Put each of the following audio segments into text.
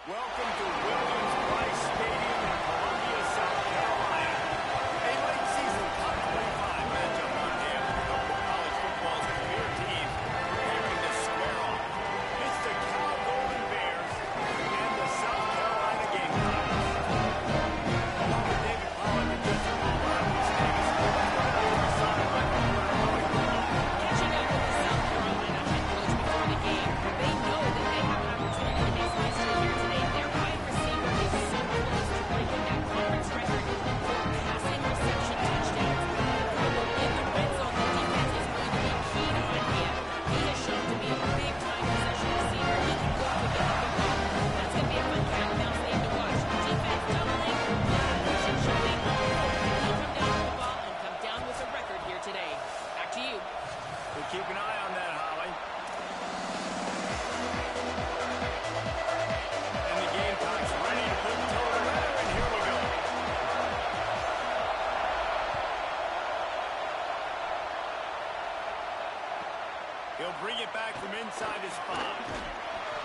Welcome to Williams-Brice Stadium in Columbia, South Carolina. A late-season top 25 matchup on hand for a couple of college football's premier teams preparing to square off. It's the Cal Golden Bears and the South Carolina Gamecocks. Along with David Pollack and Jesse Palmer, I'm Steve Stewart. Catching up with the South Carolina head coach before the game, they know that they have an opportunity against history here today. Their wide receiver is so close to breaking that conference record for passing reception touchdowns. In the red zone, the defense is going to be keyed on him. He has shown to be a big-time possession receiver. He can go out and get the football. That's going to be a fun cat and mouse game to watch. Defense doubling, pushing, shoving. He'll come down with the ball and come down with a record here today. Back to you. We'll keep an eye on that, Holly. And the Gamecocks ready to put toe to leather, and here we go. He'll bring it back from inside his 5.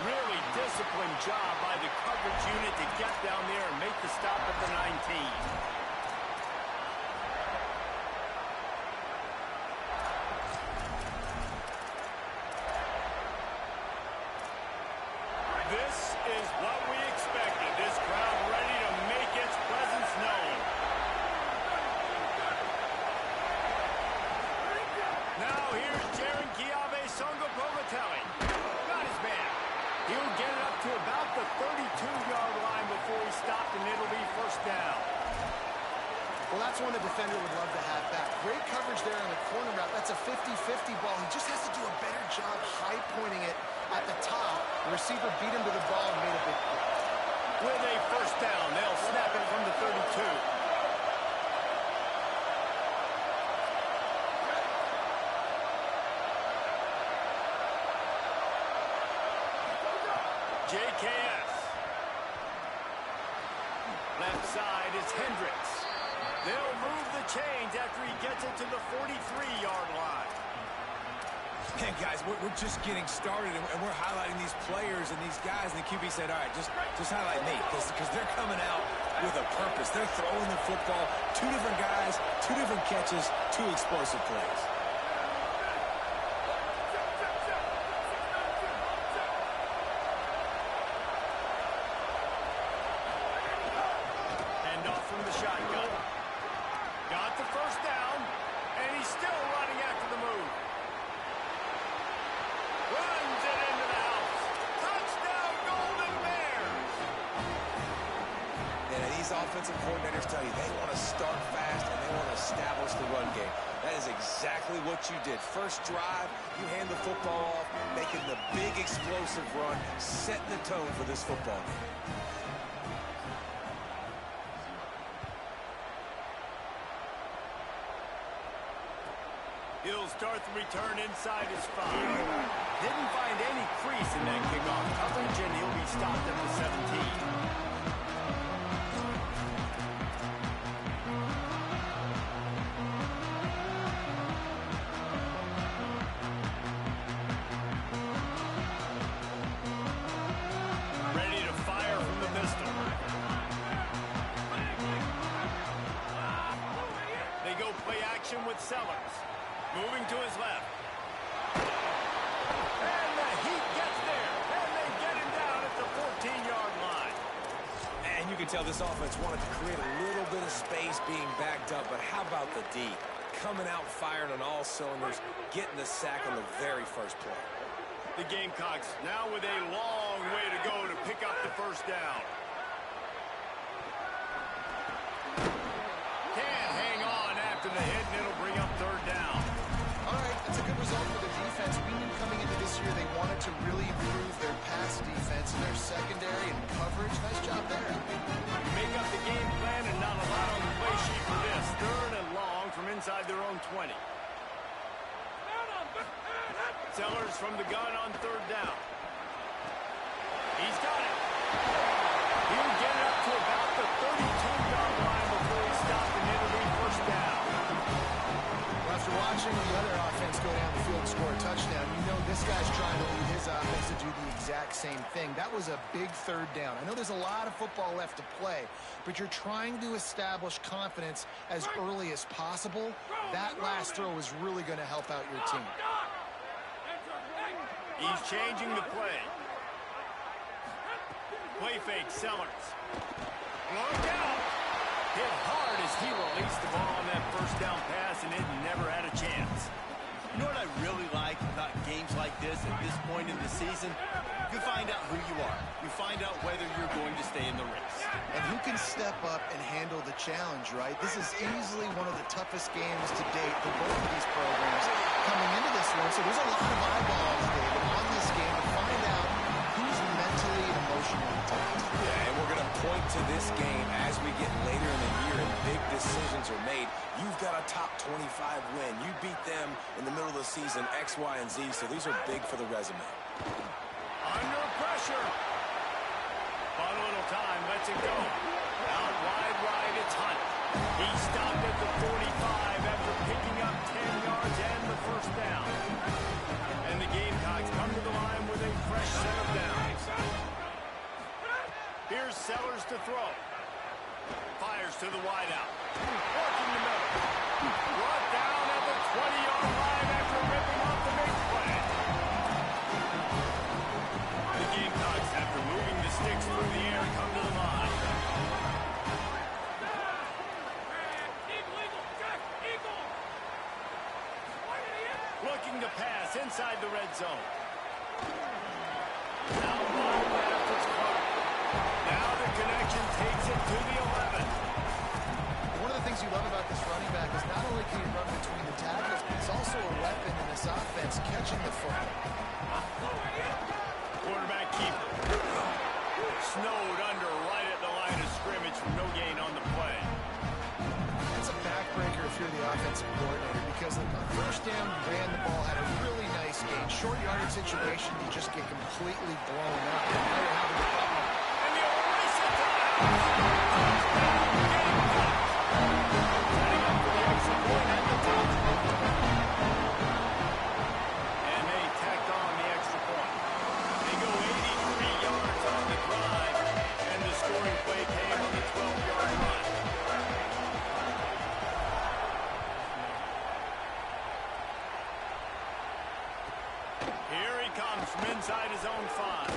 Really disciplined job by the coverage unit to get down there and make the stop at the 19. This is what we expected. This crowd ready to make its presence known. Now here's Jaron Kiave-Songopovatelli. Got his man. He'll get it up to about the 32-yard line before he stopped, and it'll be first down. Well, that's one the defender would love to have back. Great coverage there on the corner route. That's a 50-50 ball. He just has to do a better job high-pointing it at the top. The receiver beat him to the ball and made a big play. With a first down, they'll snap it from the 32. JKS. Left side is Hendricks. They'll move the chains after he gets it to the 43-yard line. Hey, guys, we're just getting started, and we're highlighting these players and these guys, and the QB said, all right, just highlight me, because they're coming out with a purpose. They're throwing the football. 2 different guys, 2 different catches, 2 explosive plays. Hand off from the shotgun. Got the first down, and he's still running after the move. Runs it into the house. Touchdown, Golden Bears. And these offensive coordinators tell you they want to start fast and they want to establish the run game. That is exactly what you did. First drive, you hand the football off, making the big explosive run, setting the tone for this football game. He'll start the return inside his 5. Didn't find any crease in that kickoff coverage, and he'll be stopped at the 17. Ready to fire from the pistol. They go play action with Sellers. Moving to his left. And the Heat gets there. And they get him down at the 14-yard line. And you can tell this offense wanted to create a little bit of space being backed up, but how about the D? Coming out firing on all cylinders, getting the sack on the very first play. The Gamecocks now with a long way to go to pick up the first down. Can't hang on after the hit, and it'll bring up third down. All right, that's a good result for the defense. We knew coming into this year they wanted to really improve their pass defense and their secondary and coverage. Nice job there. You make up the game plan and not a lot on the play sheet for this. Third and long from inside their own 20. Sellers from the gun on third down. He's got it. He'll get it up to about the 32-yard line before he stopped, and it'll be first down. Well, after watching the other offense go down the field and score a touchdown, you know this guy's trying to lead his offense has to do the exact same thing. That was a big third down. I know there's a lot of football left to play, but you're trying to establish confidence as early as possible. That last throw is really going to help out your team. He's changing the play. Play fake, Sellers. Look out! Hit hard as he released the ball on that first down pass, and it never had a chance. You know what I really like about games like this at this point in the season? You find out who you are. You find out whether you're going to stay in the race. And who can step up and handle the challenge, right? This is easily one of the toughest games to date for both of these programs coming into this one. So there's a lot of eyeballs, David, on this game to find out who's mentally and emotionally intact. Yeah, and we're going to point to this game as we get later in the year and big decisions are made. You've got a top 25 win. You beat them in the middle of the season, X, Y, and Z, so these are big for the resume. Under pressure. But a little time, lets it go. Out wide, right, it's Hunt. He stopped at the 45 after picking up 10 yards and the first down. And the Gamecocks come to the line with a fresh set of downs. Here's Sellers to throw. Fires to the wideout. Working the middle. Brought down at the 20-yard line after ripping off the big play. The Gamecocks, after moving the sticks through the air, come to the line. Looking to pass inside the red zone. Now long pass, it's caught. Now the connection takes it to the 11. One of the things you love about this running back is not only can he run between the tackles, but he's also a weapon in this offense, catching the football. Quarterback keeper. Snowed under right at the line of scrimmage from no gain on the play. It's a backbreaker if you're the offensive coordinator because on first down, you ran the ball, had a really nice gain. Short yardage situation, you just get completely blown up. And now you're having a problem. And the erase it to touchdown, Gamecocks. Setting up for the extra point at the top. And they tacked on the extra point. They go 83 yards on the drive, and the scoring play came on the 12-yard run. Here he comes from inside his own 5.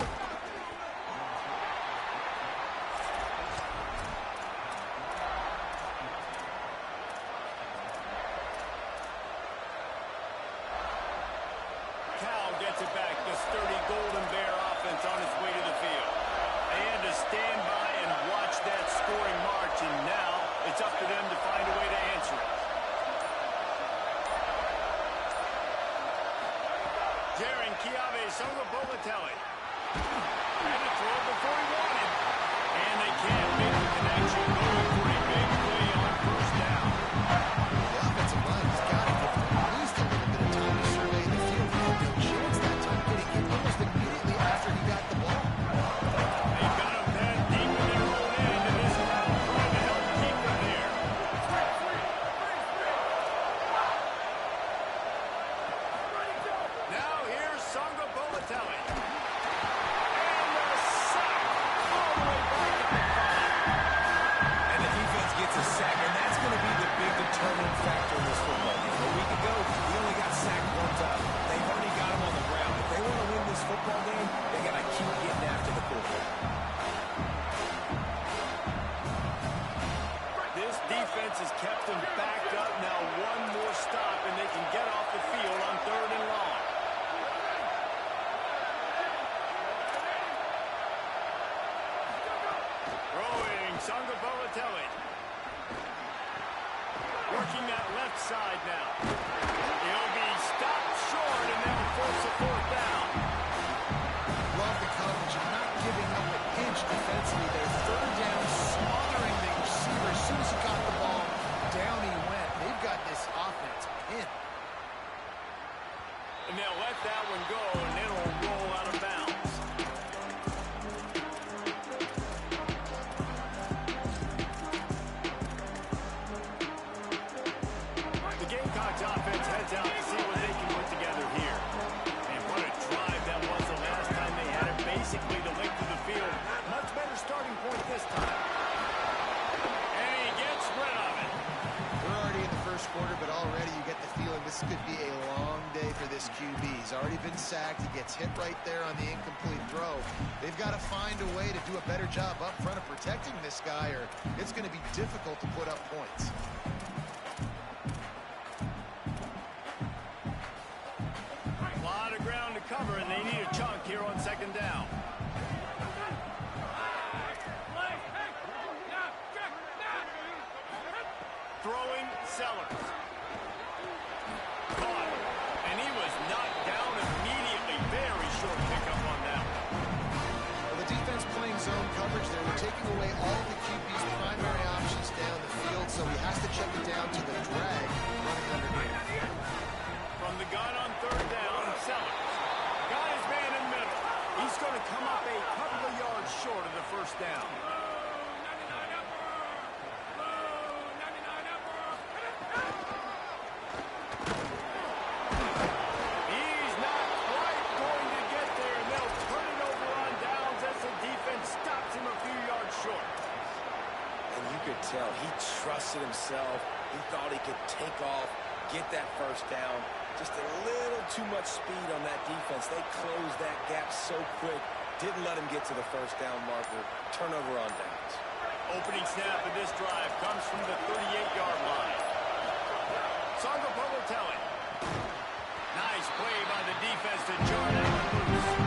Cal gets it back. The sturdy Golden Bear offense on its way to the field. They had to stand by and watch that scoring march, and now it's up to them to find a way to answer it. Jaron Kiave Songa-Bolatelli. Had to throw before he wanted. And they can't make the connection. Going for a big play on first down. The offensive line has got to give them at least a little bit of time to survey the field. He had no chance that time getting hit almost immediately after he got the ball. They got him that deep in their own end, and this crowd trying to help keep them there. Now here's Songa-Bolatelli. And the sack all the way back at the 5. And the defense gets a sack, and that's going to be the big determining factor in this football game. A week ago, he only got sacked one time. They've already got him on the ground. If they want to win this football game, they got to keep getting after the quarterback. This defense has kept them backed up. Now one more stop, and they can get off the field on 3rd and long. Throwing Songa-Bolatelli. Working that left side now. He'll be stopped short, and they'll force a 4th down. Love the coverage and not giving up an inch defensively there. 3rd down, smothering the receiver. As soon as he got the ball, down he went. They've got this offense pinned. And they'll let that one go, and it'll roll out of bounds. The Gamecocks offense heads out to see what they can put together here. And what a drive that was the last time This could be a long day for this QB. He's already been sacked. He gets hit right there on the incomplete throw. They've got to find a way to do a better job up front of protecting this guy, or it's going to be difficult to put up points. A lot of ground to cover, and they need a chunk here on second down. Throwing Sellers. Caught. And he was knocked down immediately. Very short pickup on that. Well, the defense playing zone coverage there. They're taking away all the QB's primary options down the field, so he has to check it down to the drag running underneath. From the gun on third down, Sellers. Got his man in the middle. He's going to come up a couple of yards short of the first down. He's not quite going to get there, and they'll turn it over on downs as the defense stops him a few yards short. And you could tell he trusted himself. He thought he could take off, get that first down. Just a little too much speed on that defense. They closed that gap so quick. Didn't let him get to the first down marker. Turnover on downs. Opening snap of this drive comes from the 38-yard line. Sandro Polotelli. Nice play by the defense to jar Allen loose.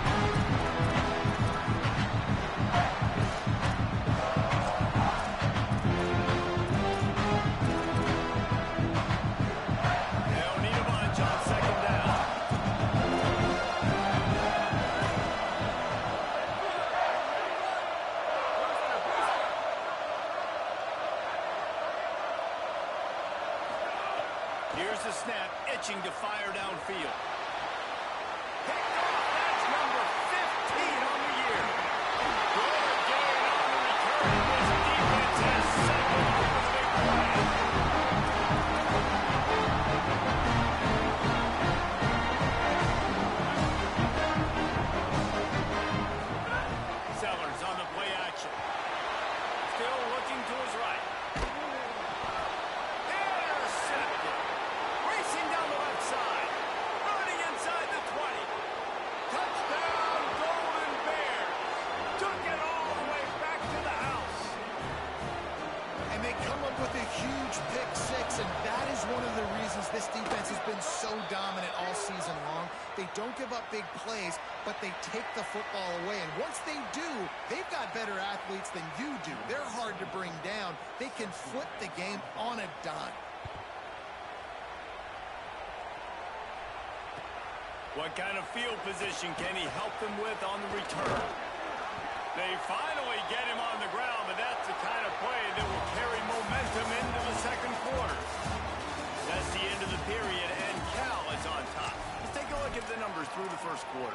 They'll need a bunch on second down. Here's the snap, itching to fire downfield. Picked off, that's number 15 on the year. Good gain on the return. This defense has settled on the big play. Sellers on the play action. Still looking to his right. Intercepted. Racing down the left side. Running inside the 20. Touchdown, Golden Bears. Took it all the way back to the house. And they come up with a huge pick six, and that is one of the reasons this defense has been so dominant all season long. They don't give up big plays, but they take the football away. And once they do, they've got better athletes than you do. They're hard to bring down. They can flip the game on a dime. What kind of field position can he help them with on the return? They finally get him on the ground, but that's the kind of play that will carry momentum into the second quarter. That's the end of the period, and Cal is on top. Let's take a look at the numbers through the first quarter.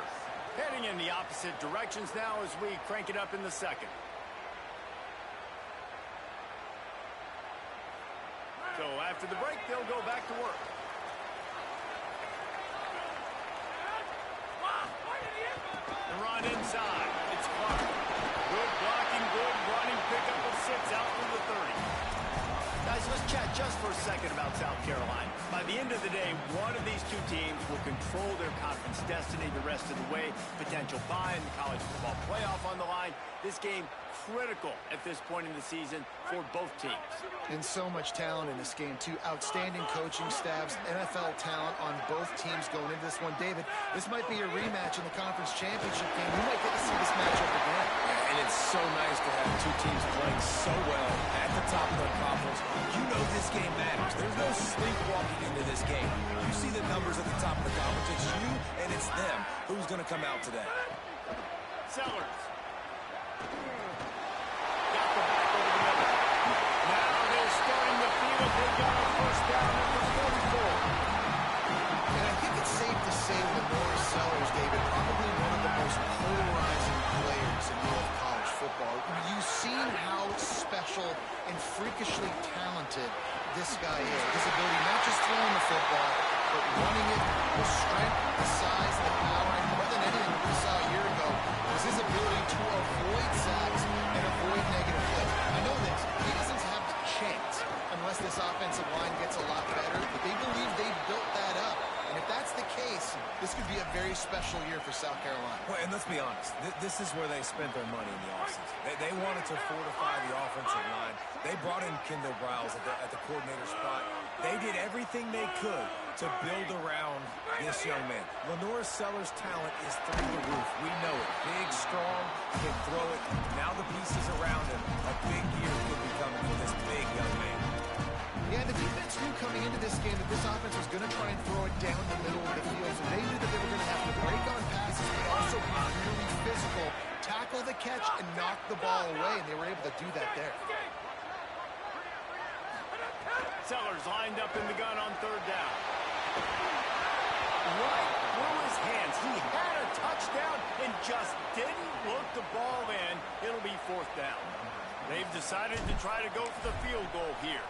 Heading in the opposite directions now as we crank it up in the second. So after the break, they'll go back to work. The run inside. It's Clark. Good blocking, good running, pickup of 6 out through the 30. Guys, let's chat just for a second about South Carolina. By the end of the day, one of these two teams will control their conference destiny the rest of the way. Potential bye in the college football playoff on the line. This game critical at this point in the season for both teams. And so much talent in this game, too. Outstanding coaching staffs, NFL talent on both teams going into this one. David, this might be a rematch in the conference championship game. We might get to see this matchup again. Yeah, and it's so nice to have two teams playing so well at the top of their conference. You know this game matters. There's no sleepwalking into this game. You see the numbers at the top of the conference. It's you and it's them. Who's going to come out today? Sellers. Got the back over the middle. Now they're starting the field. They got a first down at the 44. And I think it's safe to say Lenore Sellers, David, probably one of the most polarizing players in all of college football. You've seen how special and freakishly talented this guy is. His ability not just throwing the football, but running it, the strength, the size, the power, and more than anything we saw a year ago was his ability to avoid sacks and avoid negative plays. I know this. He doesn't have a chance unless this offensive line gets a lot better, but they believe they've built that up. special year for South Carolina. Well, and let's be honest, this is where they spent their money in the offseason. They wanted to fortify the offensive line. They brought in Kendall Briles at the coordinator spot. They did everything they could to build around this young man. Lenore Sellers' talent is through the roof. We know it. Big, strong, can throw it. Now the pieces around him, a big year could be coming for this big young man. Yeah, the defense knew coming into this game that this offense was going to try and throw it down the middle of the field, so they knew that they were going to have to break on passes, but also be really physical, tackle the catch, and knock the ball away, and they were able to do that there. Sellers lined up in the gun on third down. Right through his hands. He had a touchdown and just didn't look the ball in. It'll be fourth down. They've decided to try to go for the field goal here.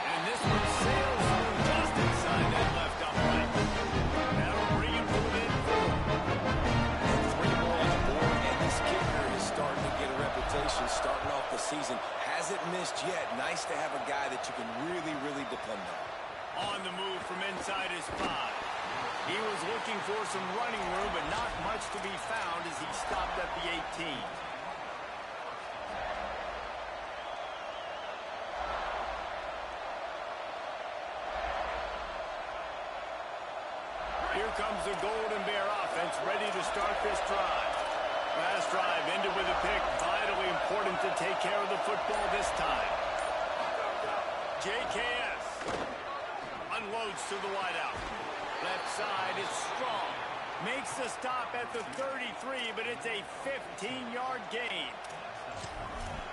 And this one sails through just inside that left upright. That'll bring him to midfield. 3 more on the board, and this kicker is starting to get a reputation starting off the season. Hasn't missed yet. Nice to have a guy that you can really, really depend on. On the move from inside his 5. He was looking for some running room, but not much to be found as he stopped at the 18. Here comes the Golden Bear offense, ready to start this drive. Last drive ended with a pick. Vitally important to take care of the football this time. JKS unloads to the wideout. Left side is strong. Makes the stop at the 33, but it's a 15-yard gain.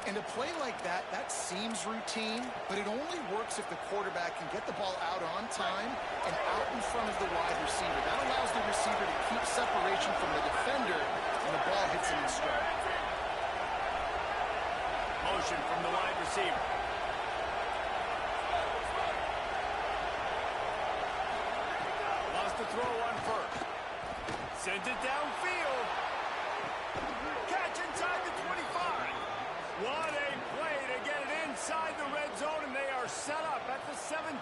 And a play like that, that seems routine, but it only works if the quarterback can get the ball out on time and out in front of the wide receiver. That allows the receiver to keep separation from the defender, and the ball hits him in stride. Motion from the wide receiver. Lost the throw on first. Sends it downfield. Catch inside the 25. What a play to get it inside the red zone, and they are set up at the 17.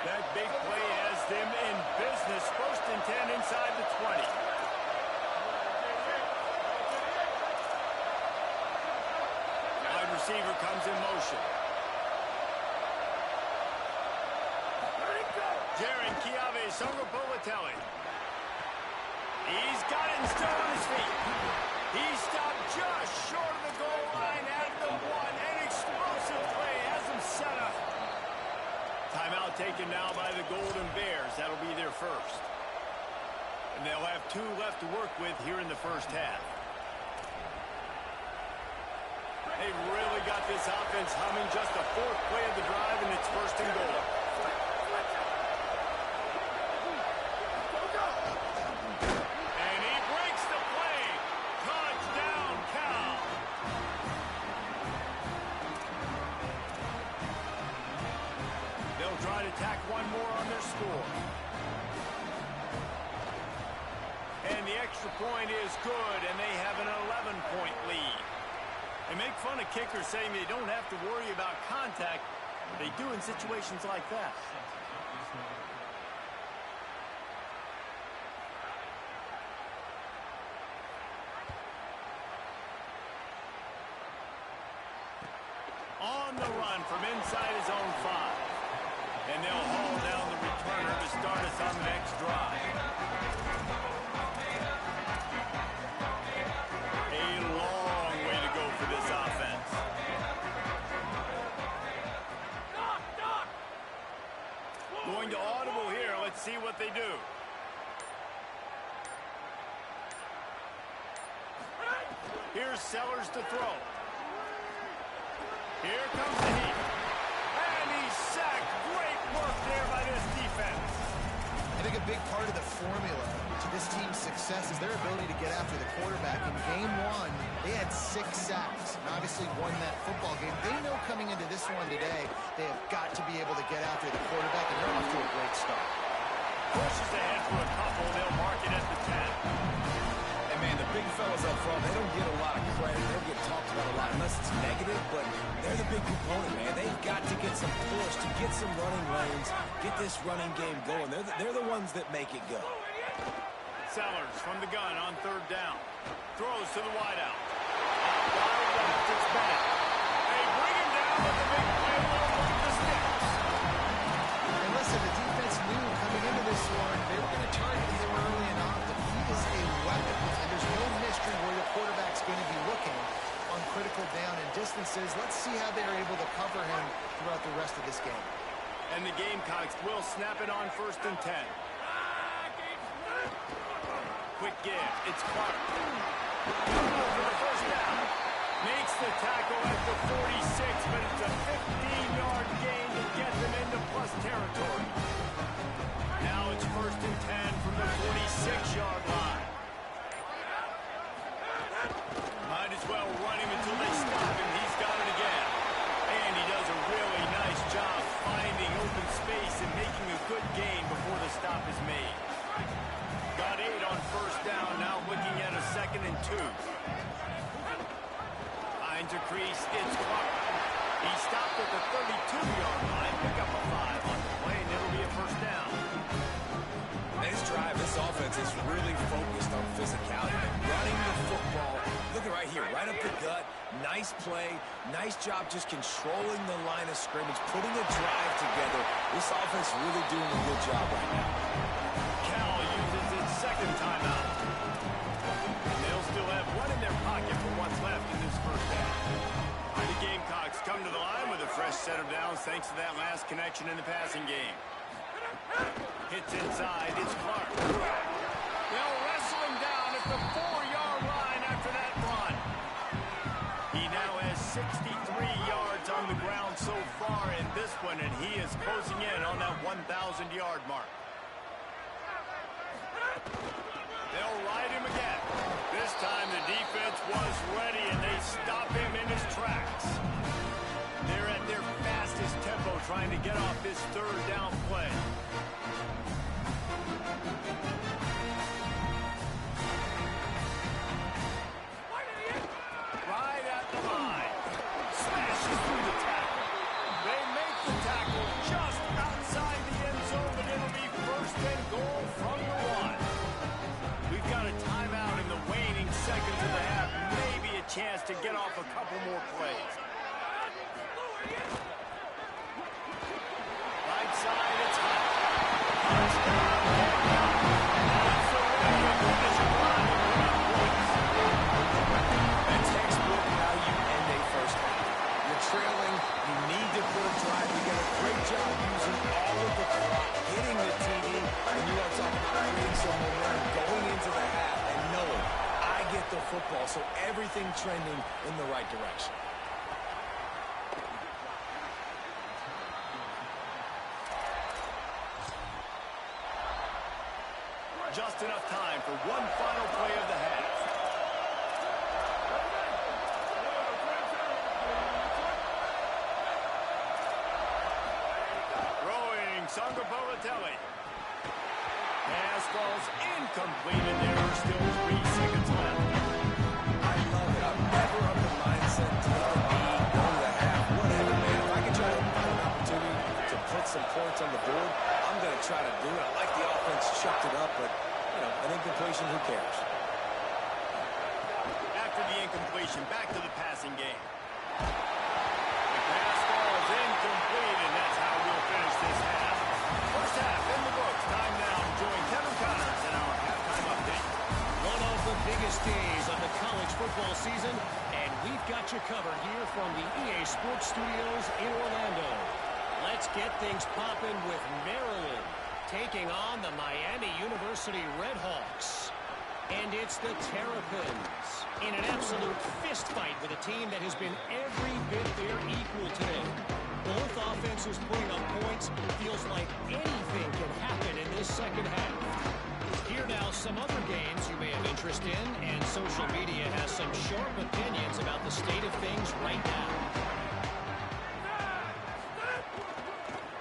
That big play has them in business. 1st and 10 inside the 20. Wide receiver comes in motion. Jaron Chiave Sungapolatelli. He's got it and still on his feet. He stopped just short of the goal line at the 1. An explosive play has him set up. Timeout taken now by the Golden Bears. That'll be their first. And they'll have 2 left to work with here in the first half. They've really got this offense humming. Just the 4th play of the drive, and it's 1st and goal. Tack one more on their score. And the extra point is good, and they have an 11-point lead. They make fun of kickers saying they don't have to worry about contact, but they do in situations like that. On the run from inside his own 5. And they'll haul down the returner to start us on the next drive. A long way to go for this offense. Going to audible here. Let's see what they do. Here's Sellers to throw. Here comes the heat. And he's sacked. Great work there by this defense. I think a big part of the formula to this team's success is their ability to get after the quarterback. In game 1, they had 6 sacks and obviously won that football game. They know coming into this one today, they have got to be able to get after the quarterback, and they're off to a great start. Pushes ahead for a couple. They'll mark it at the 10. And, man, the big fellas up front, they don't get a lot of credit. They'll get talked run a lot unless it's negative, but they're the big component, man. They've got to get some push, to get some running lanes, get this running game going. They're the ones that make it go. Sellers from the gun on third down. Throws to the wideout. Out wide left, it's Bennett. They bring him down with the big play along the sticks. And listen, the defense knew coming into this one, they were going to target him early and often. He is a weapon, and there's no mystery where the quarterback's going to be looking on critical down and distances. Let's see how they're able to cover him throughout the rest of this game. And the Gamecocks will snap it on 1st and 10. Quick give. It's Clark. For the first down. Makes the tackle at the 46, but it's a 15-yard gain to get them into plus territory. Now it's 1st and 10 from the 46-yard line. Might as well run him until they stop him. He's got it again. And he does a really nice job finding open space and making a good gain before the stop is made. Got 8 on 1st down, now looking at a 2nd and 2. Finds a crease, it's Clark. He stopped at the 32-yard line, pick up a 5 on the play, and it'll be a 1st down. This drive, this offense is really focused on physicality. Running the football. Look at right here, right up the gut. Nice play. Nice job just controlling the line of scrimmage, putting a drive together. This offense really doing a good job right now. Cal uses its 2nd timeout. And they'll still have one in their pocket for what's left in this 1st half. The Gamecocks come to the line with a fresh set of downs thanks to that last connection in the passing game. Hits inside, it's Clark. They'll wrestle him down at the 4-yard line after that run. He now has 63 yards on the ground so far in this one, and he is closing in on that 1,000-yard mark. They'll ride him again. This time the defense was ready, and they stop him in his tracks. They're at their fastest tempo trying to get off this 3rd down play. Right at the line. Smashes through the tackle. They make the tackle just outside the end zone, but it'll be 1st and goal from the 1. We've got a timeout in the waning seconds of the half. Maybe a chance to get off a couple more plays. Right side, it's hot. Touchdown. That's the way to finish a line of points. That textbook how you end a 1st half. You're trailing. You need to put a drive. You get a great job using all of the clock, hitting the TD, and you are talking about creating some momentum going into the half and knowing I get the football, so everything trending in the right direction. Just enough time for one final play of the half. Throwing Sangapolitelli. Pass falls incomplete, and there are still 3 seconds left. I love it. I'm never of the mindset to take the lead, go to the half, whatever, man. If I can try to find an opportunity to put some points on the board, I'm going to try to do it. I like the offense chucked it up, but, you know, an incompletion, who cares? After the incompletion, back to the passing game. The pass falls incomplete, and that's how we'll finish this half. 1st half in the books. Time now to join Kevin Connors in our halftime update. One of the biggest days of the college football season, and we've got you covered here from the EA Sports Studios in Orlando. Let's get things popping with Maryland taking on the Miami University Redhawks. And it's the Terrapins in an absolute fist fight with a team that has been every bit their equal today. Both offenses putting up points. Feels like anything can happen in this 2nd half. Here now some other games you may have interest in, and social media has some sharp opinions about the state of things right now.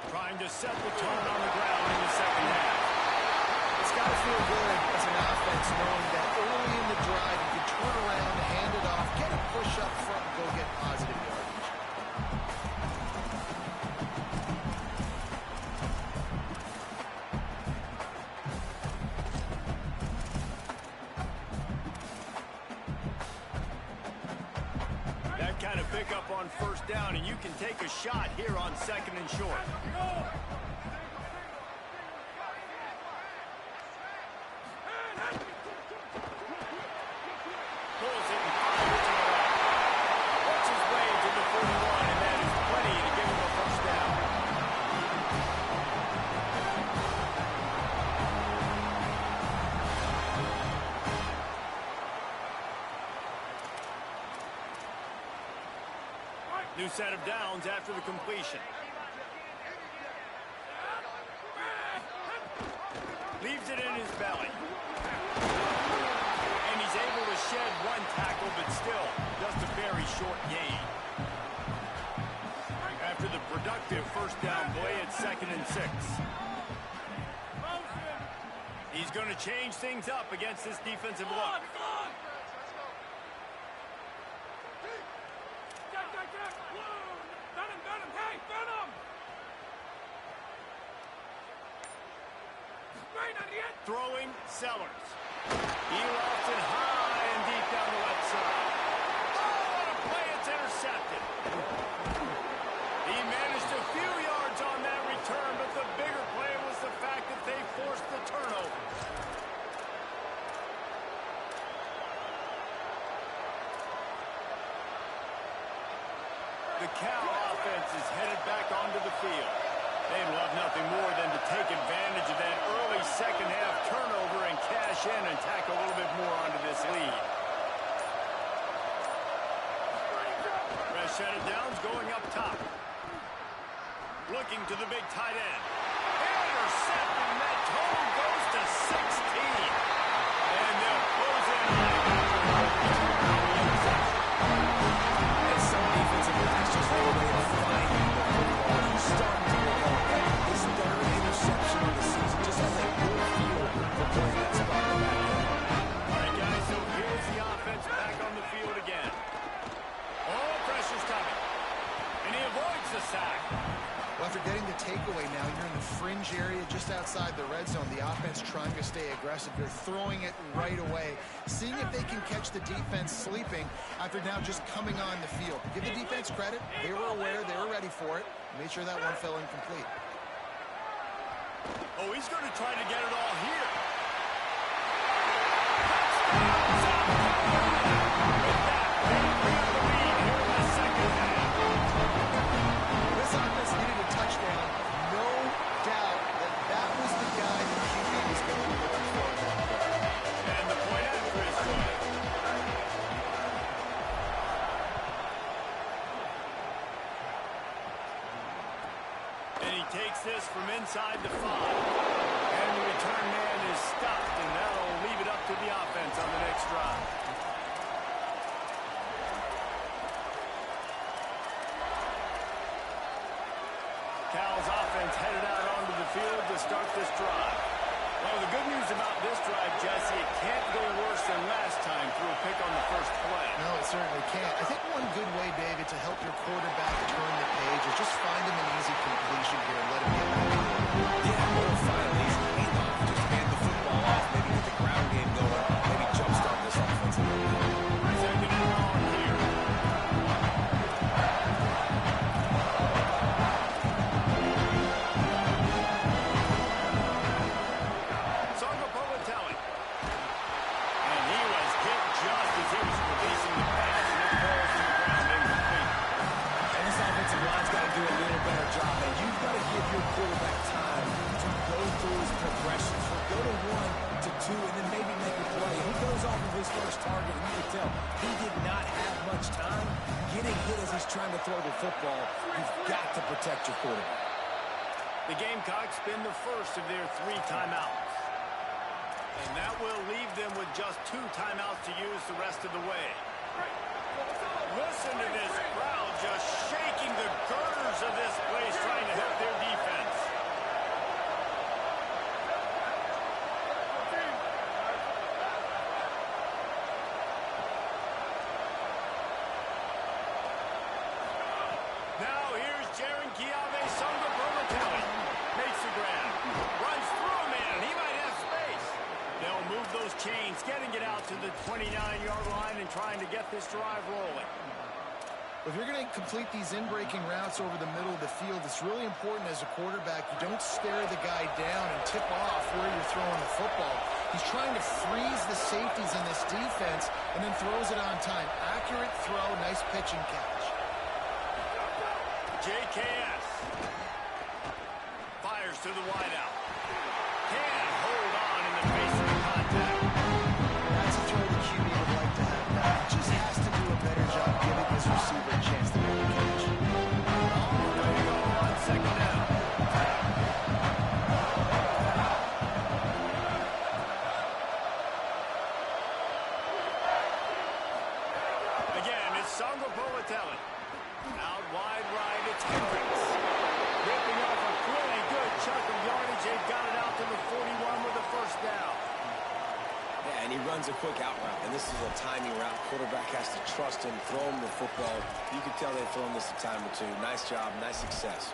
Trying to set the tone on the ground in the 2nd half. It's got to feel good as an offense knowing that early in the drive you can turn around, hand it off, get a push up front, and go get positive yardage. That kind of pickup on first down, and you can take a shot here on 2nd and short. Pulls it and fires to the right. Works his way to the 41, and that is plenty to give him a first down. New set of downs after the completion. Leaves it in his belly. And he's able to shed one tackle, but still just a very short gain. After the productive first down play at 2nd and 6. He's going to change things up against this defensive look. Throwing, Sellers. He lofts it high and deep down the left side. Oh, what a play, it's intercepted. He managed a few yards on that return, but the bigger play was the fact that they forced the turnover. The Cal offense is headed back onto the field. They'd love nothing more than to take advantage of that early second half turnover and cash in and tack a little bit more onto this lead. Fresh set of downs going up top. Looking to the big tight end. Intercepted, and that total goes to 16. And they'll close in on it after the interception. And some defensive backs just have a way of finding the football. He's starting to look okay. His 3rd interception of the season just has a good feel for playing that spot in the back end. All right, guys, so here's the offense back on the field again. Oh, pressure's coming. And he avoids the sack. Well, after getting the takeaway now, you're in the fringe area just outside the red zone. The offense trying to stay aggressive. They're throwing it right away, seeing if they can catch the defense sleeping after now just coming on the field. Give the defense credit. They were aware. They were ready for it. Made sure that one fell incomplete. Oh, he's going to try to get it all here. With that, they grab the lead here in the second half. This offense needed a touchdown. No doubt that that was the guy that QB was going to be looking for. And the point after is good. And he takes this from inside the 5. And the return man is stopped, and that'll leave it up to the offense on the next drive. Cal's offense headed out onto the field to start this drive. Well, the good news about this drive, Jesse, it can't go worse than last time through a pick on the first play. No, it certainly can't. I think one good way, David, to help your quarterback turn the page is just find him an easy completion here and let him get back to it. Yeah, or find an easy handoff. Just hand the football off. Maybe get the ground game going. Maybe jumpstart this offensive line. 2nd and long here. Songapolatelli. And he was hit just as he was releasing the pass, and it falls to the ground incomplete. And this offensive line's got to do a little better job. And you've got to give your quarterback time to go through his progressions. So go to 1 to 2 and then maybe make a play. He goes off of his first target, and you can tell he did not have much time getting hit as he's trying to throw the football. You've got to protect your quarterback. The Gamecocks spin the first of their 3 timeouts. And that will leave them with just 2 timeouts to use the rest of the way. Listen to this crowd just shaking the girders of this place trying to help their defense. Chiave Songo'o makes the grab. Runs through a man. He might have space. They'll move those chains, getting it out to the 29-yard line and trying to get this drive rolling. If you're going to complete these in-breaking routes over the middle of the field, it's really important as a quarterback you don't stare the guy down and tip off where you're throwing the football. He's trying to freeze the safeties in this defense and then throws it on time. Accurate throw, nice pitch and catch. JKS fires to the wideout. Can't hold on in the face of the contact. That's a throw the QB would like to have back. Just has to do a better job giving his receiver a chance to make a catch. There you go on second down. Again, it's Songo'o. Out wide right, it's Hendricks. Ripping off a really good chunk of yardage. They've got it out to the 41 with a first down. Yeah, and he runs a quick out route, and this is a timing route. Quarterback has to trust him, throw him the football. You can tell they've thrown this a time or two. Nice job, nice success.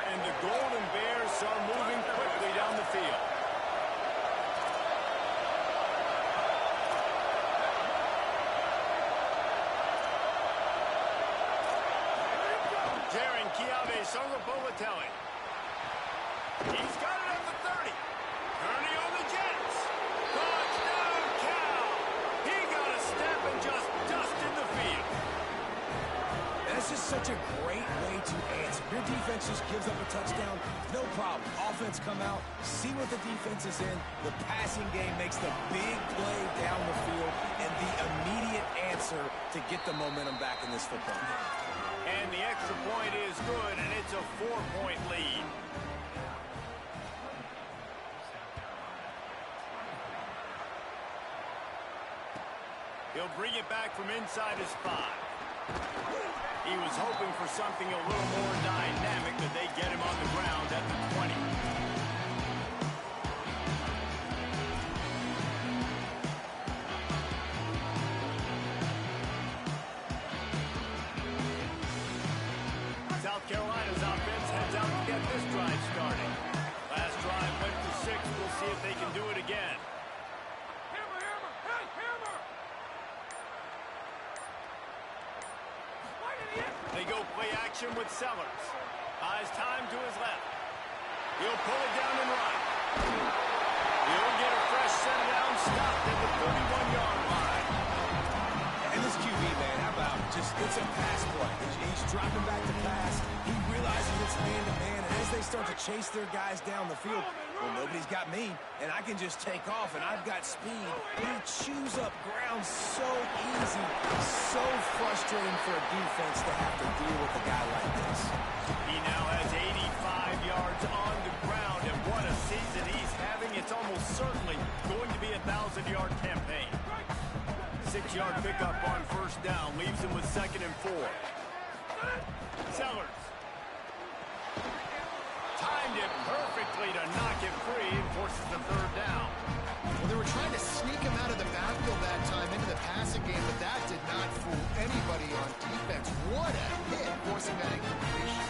And the Golden Bears are moving quickly down the field. Jaron Chiave Songo'o. He's got it at the 30. Turning on the Jets. Touchdown, Cal. He got a step and just dusted the field. That's just such a great way to answer. Your defense just gives up a touchdown, no problem. Offense come out, see what the defense is in. The passing game makes the big play down the field and the immediate answer to get the momentum back in this football game. And the extra point is good, and it's a 4-point lead. He'll bring it back from inside his 5. He was hoping for something a little more dynamic, but they get him on the ground at the 20. South Carolina's offense heads out to get this drive started. Last drive went for 6. We'll see if they can do it again. They go play action with Sellers. Buys time to his left. He'll pull it down and run. He'll get a fresh set down, stopped at the 31-yard line. And this QB, man, how about just it's a pass play. He's dropping back to pass. He realizes it's man-to-man, and as they start to chase their guys down the field, well, nobody's got me, and I can just take off, and I've got speed. He chews up ground so easy. So frustrating for a defense to have to deal with a guy like this. He now has 85 yards on the ground, and what a season he's having. It's almost certainly going to be a 1,000-yard campaign. 6-yard pickup on first down, leaves him with 2nd and 4. Sellers. Timed it perfectly to knock it free and forces the 3rd down. Well, they were trying to sneak him out of the backfield that time into the passing game, but that did not fool anybody on defense. What a hit, forcing that incompletion.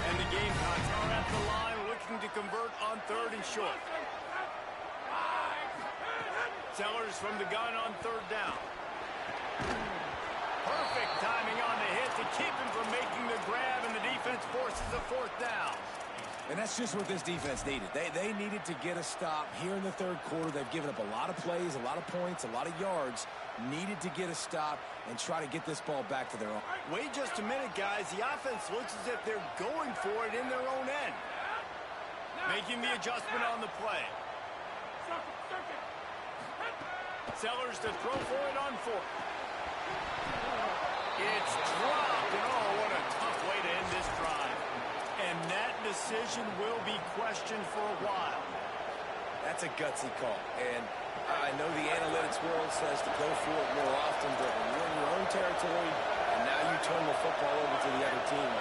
And the Gamecocks are at the line looking to convert on 3rd and short. Sellers from the gun on 3rd down. Perfect timing on the hit to keep him from making the grab, and the defense forces a 4th down. And that's just what this defense needed. They needed to get a stop here in the 3rd quarter. They've given up a lot of plays, a lot of points, a lot of yards. Needed to get a stop and try to get this ball back to their own. Wait just a minute, guys. The offense looks as if they're going for it in their own end. Making the adjustment on the play. Sellers to throw for it on 4th. It's dropped, and oh, what a tough way to end this drive. And that decision will be questioned for a while. That's a gutsy call, and I know the analytics world says to go for it more often, but when you're in your own territory and now you turn the football over to the other team,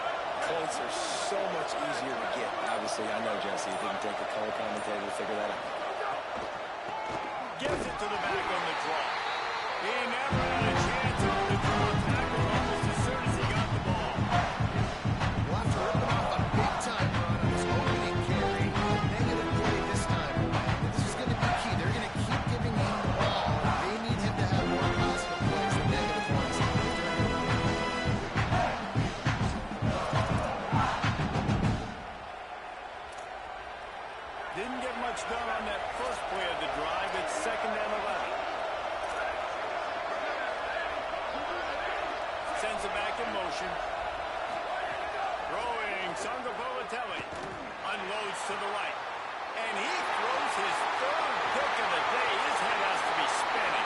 points are so much easier to get. Obviously, I know, Jesse, it didn't take the color commentator to figure that out. Gives it to the back on the draw. He never had a chance on the draw tackle almost as soon as he Didn't get much done on that first play of the drive. It's 2nd and 11. Sends it back in motion. Throwing, Sangapolatelli. Unloads to the right. And he throws his 3rd pick of the day. His head has to be spinning.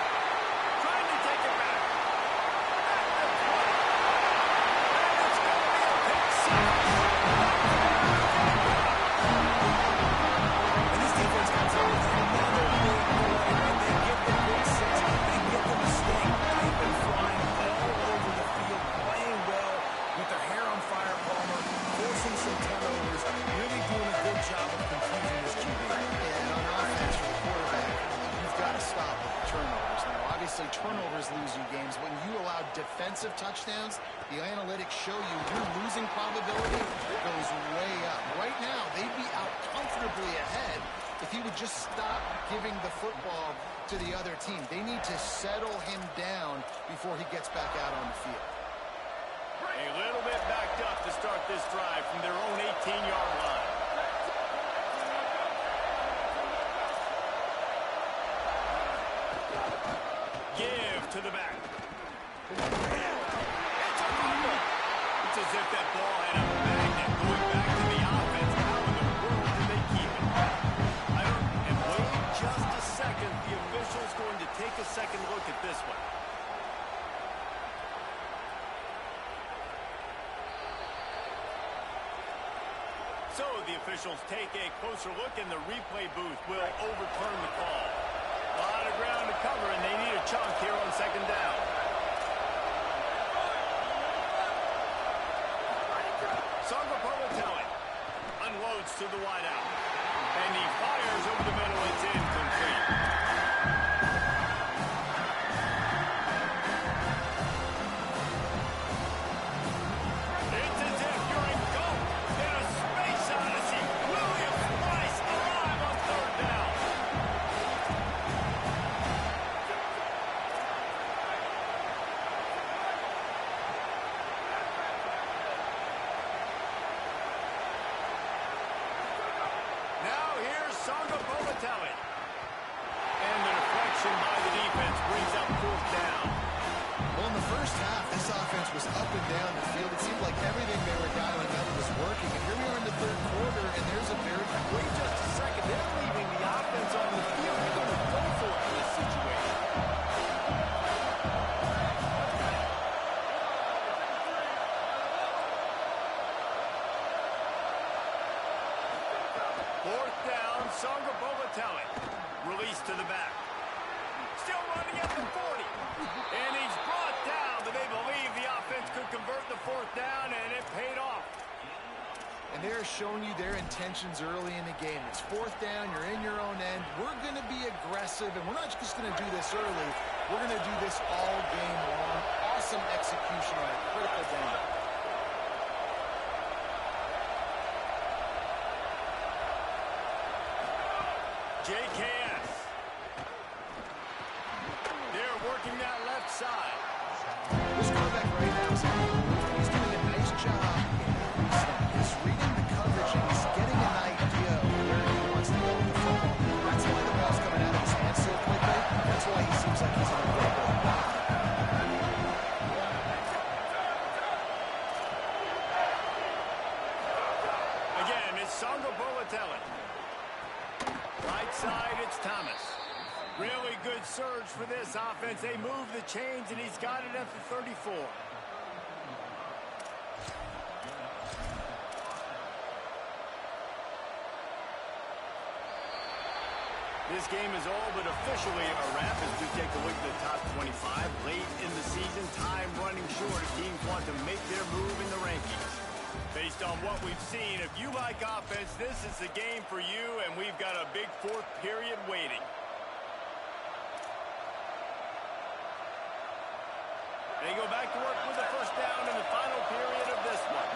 Trying to take it back. At the 20. And it's going to be a pick 6. And this defense comes out with another big play, and they get the pick 6. They get the mistake. They've been flying all over the field, playing well with their hair on fire, Palmer, forcing some turnovers, really doing a good job of confusing this QB. Yeah, and on offense for the quarterback, you've got to stop with the turnovers. Now, obviously, turnovers lose you games. When you allow defensive touchdowns, the analytics show you your losing probability goes way up. Right now, they'd be out comfortably ahead if he would just stop giving the football to the other team. They need to settle him down before he gets back out on the field. A little bit backed up to start this drive from their own 18-yard line. Give to the back. It's a fumble. It's as if that ball had a magnet going back to the offense. How in the world did they keep it? And wait just a second. The official's going to take a second look at this one. So the officials take a closer look, and the replay booth will overturn the call. A lot of ground to cover, and they need a chunk here on 2nd down. Sangapolatelli unloads to the wideout, and he fires over the middle. It's incomplete. It's as if you're engulfed in a space odyssey. Williams Price alive on 3rd down. Now here's Sangapolatelli. And the deflection by the defense brings up 4th down. Well, in the first half, this offense was up and down the field. It seemed like everything they were dialing up was working. And here we are in the 3rd quarter, and there's a very... Wait just a second. They're leaving the offense on the field. They're going to go for it in this situation. Fourth down, Sangapolatelli. Release to the back. Still running at the 40. And he's brought down, but they believe the offense could convert the 4th down, and it paid off. And they're showing you their intentions early in the game. It's 4th down, you're in your own end. We're going to be aggressive, and we're not just going to do this early. We're going to do this all game long. Awesome execution on a critical down. JKS. They're working that left side. This quarterback right now is he's doing a nice job in he's reading the coverage and he's getting an idea of where he wants to go with the football. That's why the ball's coming out of his hands so quickly. That's why he seems like he's in a great ball. Again, it's Sangapolatelli. Right side, it's Thomas. Really good surge for this offense. They move the chains, and he's got it at the 34. This game is all but officially a wrap as we take a look at the top 25. Late in the season, time running short. Teams want to make their move in the rankings. Based on what we've seen, if you like offense, this is the game for you, and we've got a big 4th period waiting. They go back to work with the 1st down in the final period of this one.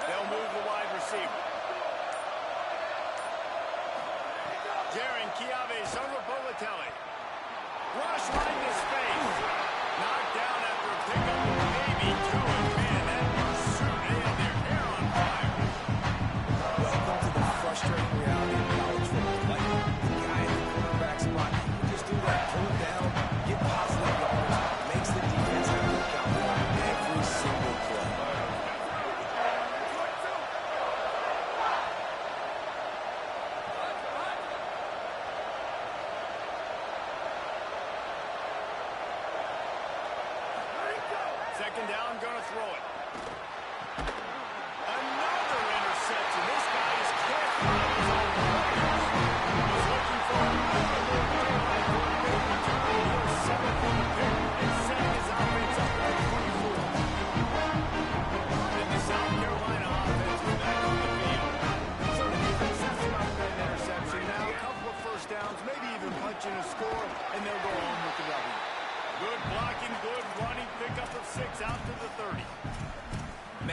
They'll move the wide receiver. Jaron Kiave Sangapolatelli. Rush right in his face. Knocked down after a pickup of maybe 2. And man, that pursuit, they had their hair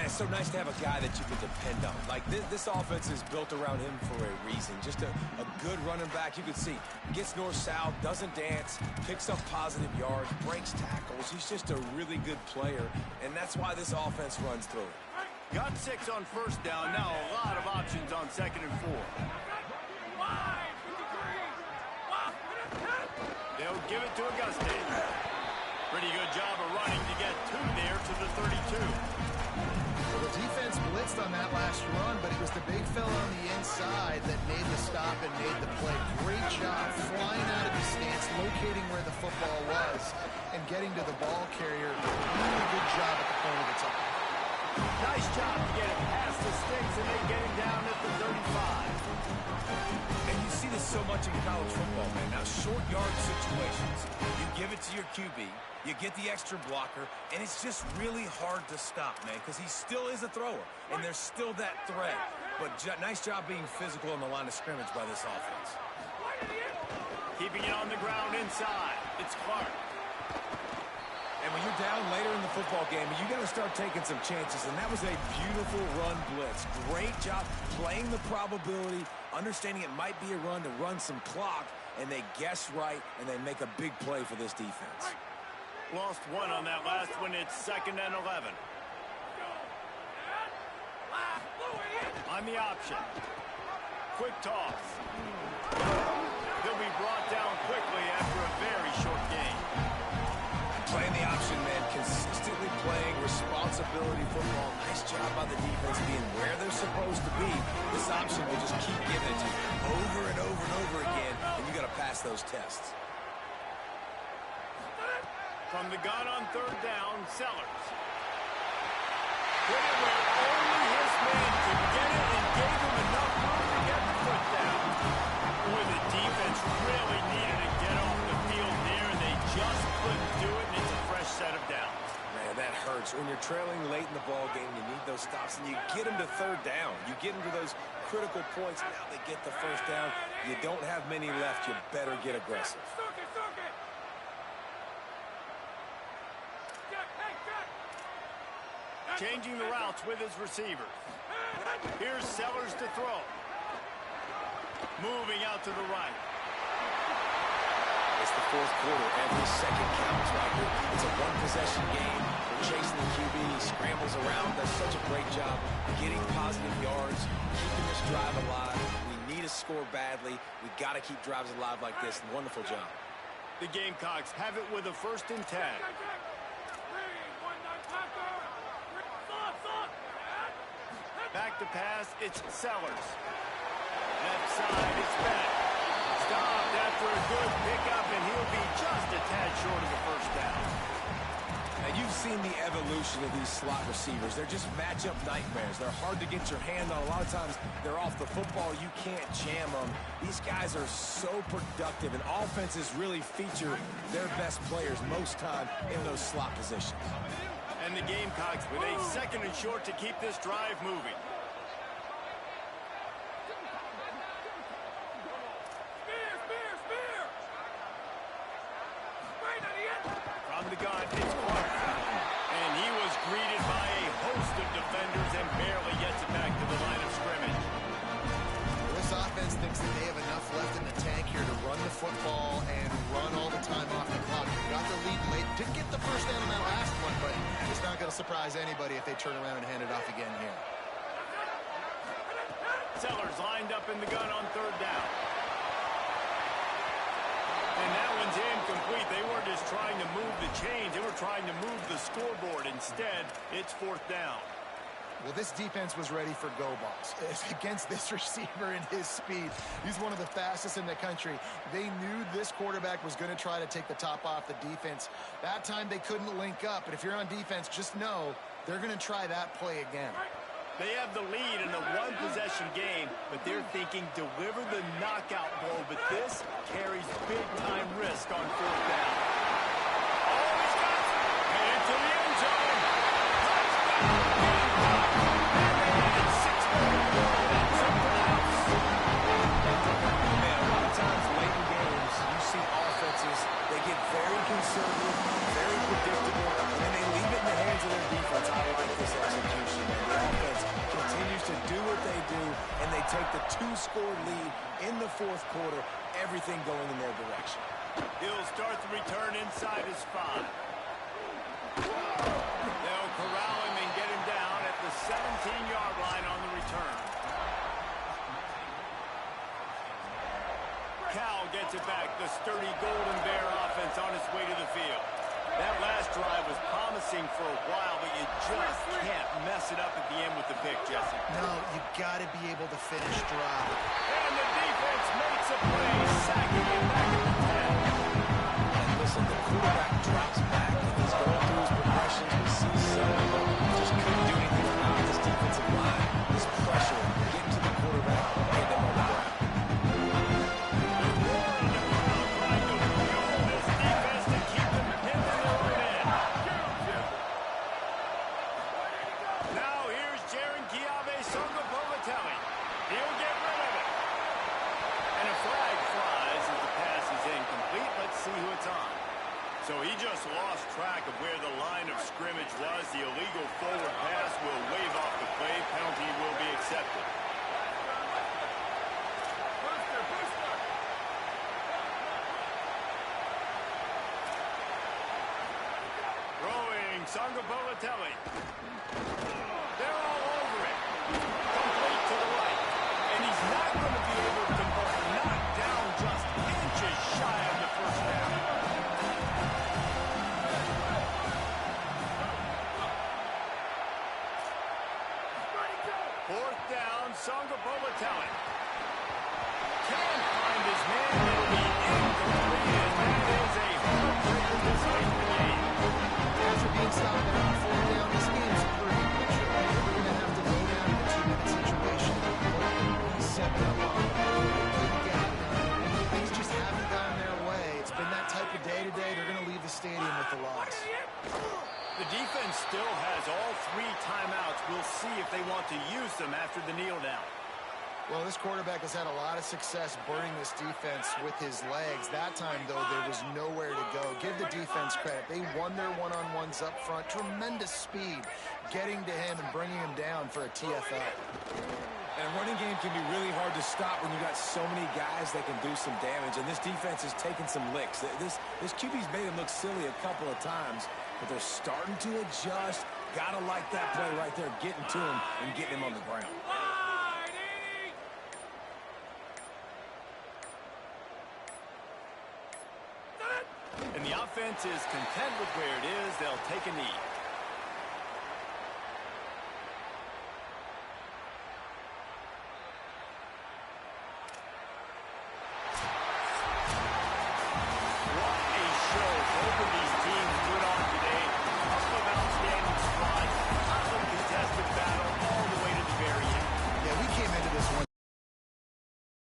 Man, it's so nice to have a guy that you can depend on. Like, this offense is built around him for a reason. Just a good running back. You can see, gets north-south, doesn't dance, picks up positive yards, breaks tackles. He's just a really good player, and that's why this offense runs through it. Got 6 on first down. Now a lot of options on 2nd and 4. They'll give it to Auguste. Pretty good job of running to get 2 there to the 32. Well, the defense blitzed on that last run, but it was the big fella on the inside that made the stop and made the play. Great job flying out of the stance, locating where the football was, and getting to the ball carrier. Really good job at the point of the top. Nice job to get it past the sticks, and they get him down at the 35. And you see this so much in college football, man. Now, short yard situations, you give it to your QB, you get the extra blocker, and it's just really hard to stop, man, because he still is a thrower, and there's still that threat. But nice job being physical on the line of scrimmage by this offense. Keeping it on the ground inside. It's Clark. And when you're down later in the football game, you got to start taking some chances, and that was a beautiful run blitz. Great job playing the probability, understanding it might be a run to run some clock, and they guess right, and they make a big play for this defense. Lost 1 on that last one. It's 2nd and 11. On the option. Quick toss. They'll be brought down quickly after a very short game. Playing the option, man, consistently playing responsibility football. Nice job by the defense being where they're supposed to be. This option will just keep giving it to you over and over and over again, and you got to pass those tests. From the gun on 3rd down, Sellers. Put it where only his man could get it and gave him enough room to get the foot down. Boy, the defense really needed to get off the field there, and they just couldn't do it, and it's a fresh set of downs. Man, that hurts. When you're trailing late in the ball game, you need those stops, and you get them to 3rd down. You get them to those critical points. Now they get the 1st down. You don't have many left. You better get aggressive. Changing the routes with his receivers. Here's Sellers to throw. Moving out to the right. It's the 4th quarter. Every second counts, Roger. It's a one-possession game. We're chasing the QB. He scrambles around. Does such a great job getting positive yards, keeping this drive alive. We need a score badly. We got to keep drives alive like this. Wonderful job. The Gamecocks have it with a 1st and 10. Back to pass, it's Sellers. Left side, it's Beck. Stopped after a good pickup, and he'll be just a tad short of the 1st down. Now, you've seen the evolution of these slot receivers. They're just matchup nightmares. They're hard to get your hand on. A lot of times, they're off the football. You can't jam them. These guys are so productive, and offenses really feature their best players most time in those slot positions. And the Gamecocks with a 2nd and short to keep this drive moving. From the gun, it's Clark. And he was greeted by a host of defenders and barely gets it back to the line of scrimmage. This offense thinks that they have enough left in the tank here to run the football and run all the time off the clock. Got the lead late. Didn't get the 1st down on that last one, but it's not going to surprise anybody if they turn around and hand it off again here. Sellers lined up in the gun on 3rd down. And that one's incomplete. They weren't just trying to move the chains. They were trying to move the scoreboard. Instead, it's 4th down. Well, this defense was ready for go balls. Against this receiver and his speed, he's one of the fastest in the country. They knew this quarterback was going to try to take the top off the defense. That time they couldn't link up, but if you're on defense, just know they're going to try that play again. They have the lead in a one-possession game, but they're thinking deliver the knockout blow, but this carries big-time risk on 4th down. Oh, he's got it! Headed to the end zone! Man, a lot of times late in games, you see offenses, they get very conservative, very predictable, and then they leave it in the hands of their defense. I like this execution, man. two-score lead in the fourth quarter, everything going in their direction. He'll start the return inside his 5. They'll corral him and get him down at the 17-yard line on the return. Cal gets it back. The sturdy Golden Bear offense on its way to the field. That last drive was promising for a while, but you just can't mess it up at the end with the pick, Jesse. No, you got to be able to finish drive. And the defense makes a play, sacking him back at the 10. And listen, the quarterback drops back and he's going through his progressions. We see some of them. Just couldn't do anything about this defensive line. This pressure, getting to the quarterback, get them on the ground. He'll get rid of it. And a flag flies as the pass is incomplete. Let's see who it's on. So he just lost track of where the line of scrimmage was. The illegal forward pass will wave off the play. Penalty will be accepted. Throwing Sangapolatelli. They're all over it. Complete to the right. And he's not going to be able to convert. Knocked down just inches shy of the first down. Fourth down, Sangapolatelli. Can't find his man. It'll be incomplete. And that is a heartbreaker this late in the game. After being stopped there on 4th down, this game's pretty mature. We're going to have to go down in a 2-minute situation. He set them up. Things just haven't gone their way. It's been that type of day today. They're going to leave the stadium with the loss. The defense still has all 3 timeouts. We'll see if they want to use them after the kneel down. Well, this quarterback has had a lot of success burning this defense with his legs. That time, though, there was nowhere to go. Give the defense credit. They won their one-on-ones up front. Tremendous speed getting to him and bringing him down for a TFL. And a running game can be really hard to stop when you got so many guys that can do some damage. And this defense is taking some licks. This QB's made him look silly a couple of times, but they're starting to adjust. Gotta like that play right there, getting to him and getting him on the ground. And the offense is content with where it is. They'll take a knee.